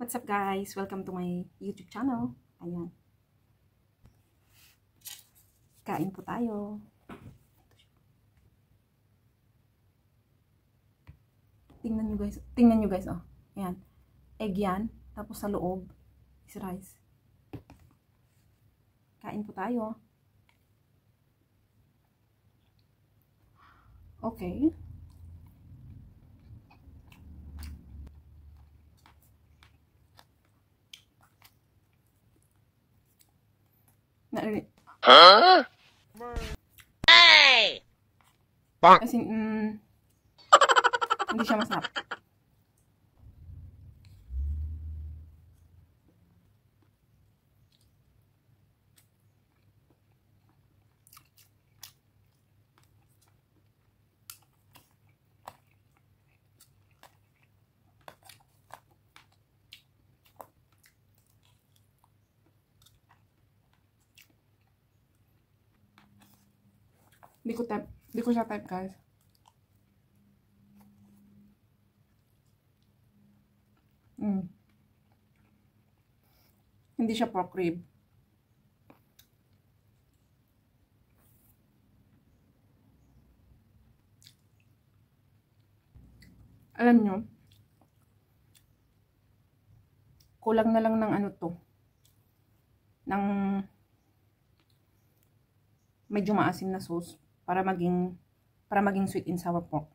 What's up guys? Welcome to my YouTube channel. Ayan. Kain po tayo. Tingnan nyo guys, oh. Ayan. Egg yan. Tapos sa loob is rice. Kain po tayo. Okay. Huh? Hey! As in, hindi siya masarap. Hindi ko siya type guys. Hindi siya pork rib. Alam nyo, kulang na lang ng ano to. Ng medyo maasim na sauce para maging sweet and sour pork.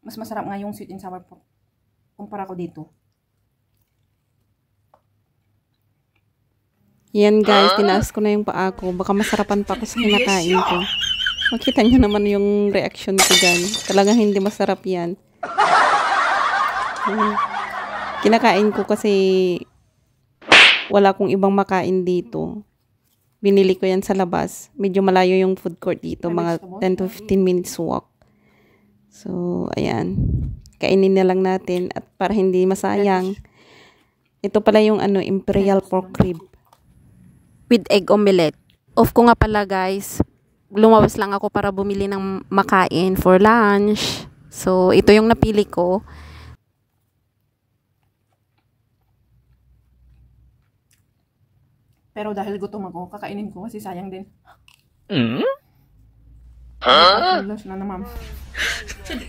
Mas masarap nga yung sweet and sour pork kumpara ko dito. Yan guys, tinaas ko na yung paa ko. Baka masarapan pa ako sa kinakain ko. Makita nyo naman yung reaction ko dyan. Talagang hindi masarap yan. Kinakain ko kasi wala akong ibang makain dito. Binili ko yan sa labas. Medyo malayo yung food court dito. Mga 10 to 15 minutes walk. So, ayan. Kainin na lang natin. At para hindi masayang. Ito pala yung imperial pork rib. With egg omelette. Off ko nga pala guys. Lumawas lang ako para bumili ng makain for lunch. So, ito yung napili ko. Pero dahil gutom ako, kakainin ko kasi sayang din. Huh? Na naman.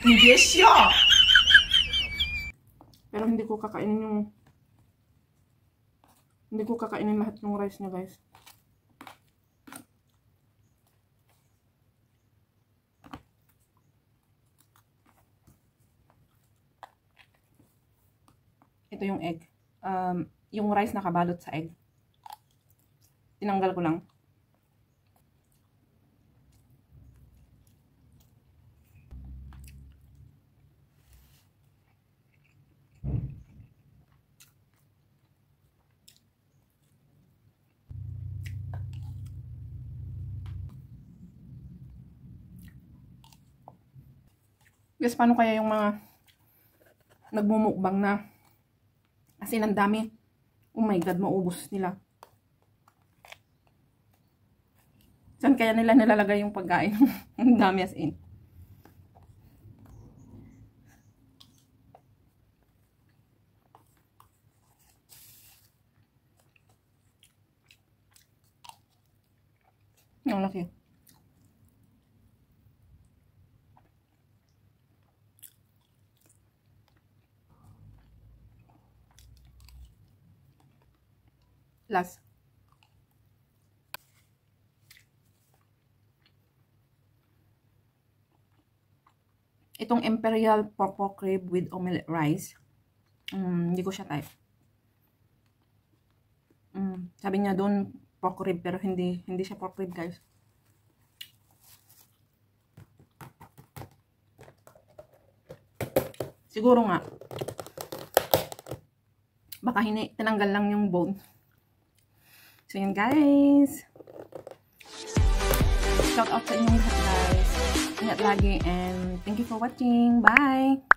Hindi siya. Pero hindi ko kakainin lahat ng rice niya guys. Ito yung egg. Yung rice nakabalot sa egg. Tinanggal ko lang. Guys, paano kaya yung mga nagmumukbang na as in ang dami? Oh my God, maubos nila. Saan kaya nila nilalagay yung pagkain? Ang dami as in. Ang laki. Last. Itong imperial pork rib with omelette rice. Hindi ko siya type. Sabi niya doon pork rib pero hindi siya pork rib guys. Siguro nga baka tinanggal lang yung bone. So yun guys. Shout out sa inyong lahat guys. Ingat lagi and thank you for watching. Bye!